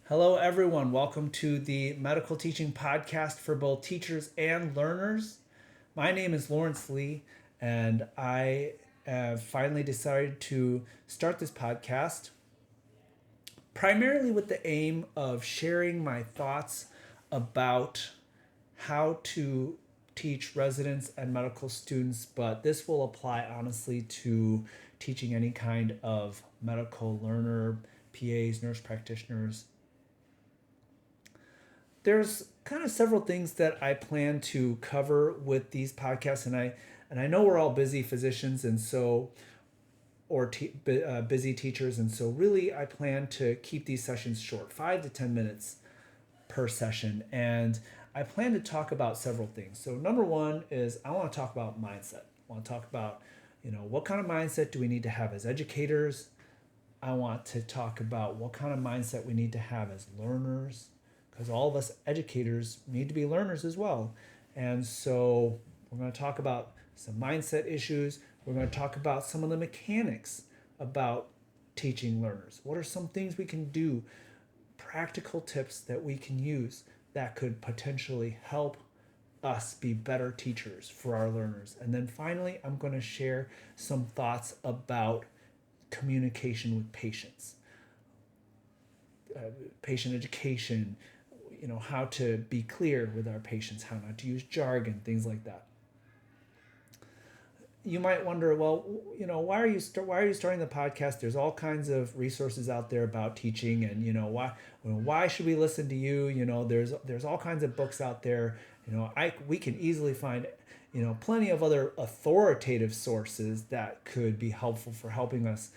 Hello, everyone. Welcome to the Medical Teaching Podcast for both teachers and learners. My name is Lawrence Lee, and I have finally decided to start this podcast primarily with the aim of sharing my thoughts about how to teach residents and medical students, but this will apply honestly to teaching any kind of medical learner, PAs, nurse practitioners. There's kind of several things that I plan to cover with these podcasts, and I know we're all busy physicians, and so busy teachers, and so really I plan to keep these sessions short, 5 to 10 minutes per session, and I plan to talk about several things. So number one is I want to talk about mindset. I want to talk about what kind of mindset do we need to have as educators. I want to talk about what kind of mindset we need to have as learners, because all of us educators need to be learners as well. And so we're going to talk about some mindset issues. We're going to talk about some of the mechanics about teaching learners. What are some things we can do, practical tips that we can use that could potentially help us be better teachers for our learners. And then finally, I'm going to share some thoughts about communication with patients, patient education, how to be clear with our patients, how not to use jargon, things like that. You might wonder, well, why are you starting the podcast? There's all kinds of resources out there about teaching, and why should we listen to you? There's all kinds of books out there. We can easily find plenty of other authoritative sources that could be helpful for helping us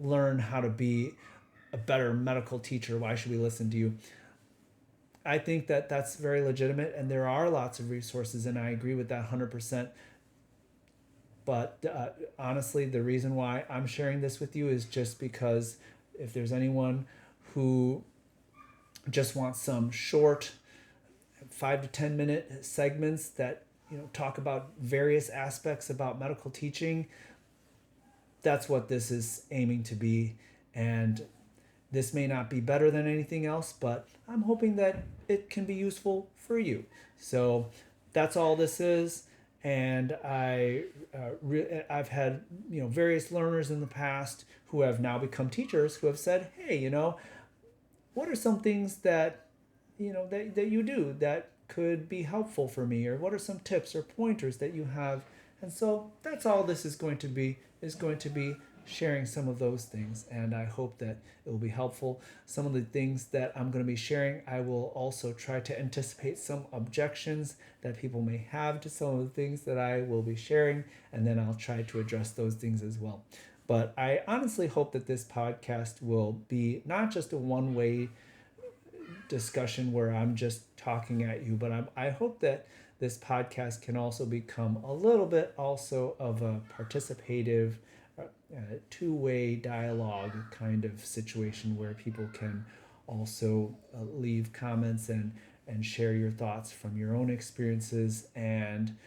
learn how to be a better medical teacher. Why should we listen to you? I think that that's very legitimate, and there are lots of resources, and I agree with that 100%. But honestly, the reason why I'm sharing this with you is just because if there's anyone who just wants some short 5 to 10 minute segments that talk about various aspects about medical teaching, that's what this is aiming to be. And this may not be better than anything else, but I'm hoping that it can be useful for you. So that's all this is. And I've had various learners in the past who have now become teachers who have said, hey, what are some things that that you do that could be helpful for me, or what are some tips or pointers that you have? And so that's all this is going to be sharing some of those things, and I hope that it will be helpful. Some of the things that I'm going to be sharing, I will also try to anticipate some objections that people may have to some of the things that I will be sharing, and then I'll try to address those things as well. But I honestly hope that this podcast will be not just a one-way discussion where I'm just talking at you, but I hope that this podcast can also become a little bit also of a participative, two-way dialogue kind of situation where people can also leave comments and share your thoughts from your own experiences, and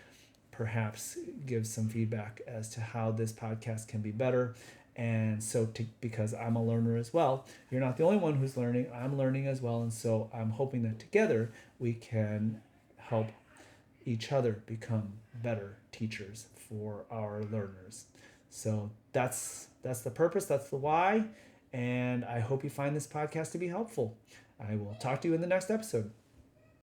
perhaps give some feedback as to how this podcast can be better. And so because I'm a learner as well, you're not the only one who's learning, I'm learning as well. And so I'm hoping that together we can help each other become better teachers for our learners. So that's the purpose, that's the why, and I hope you find this podcast to be helpful. I will talk to you in the next episode.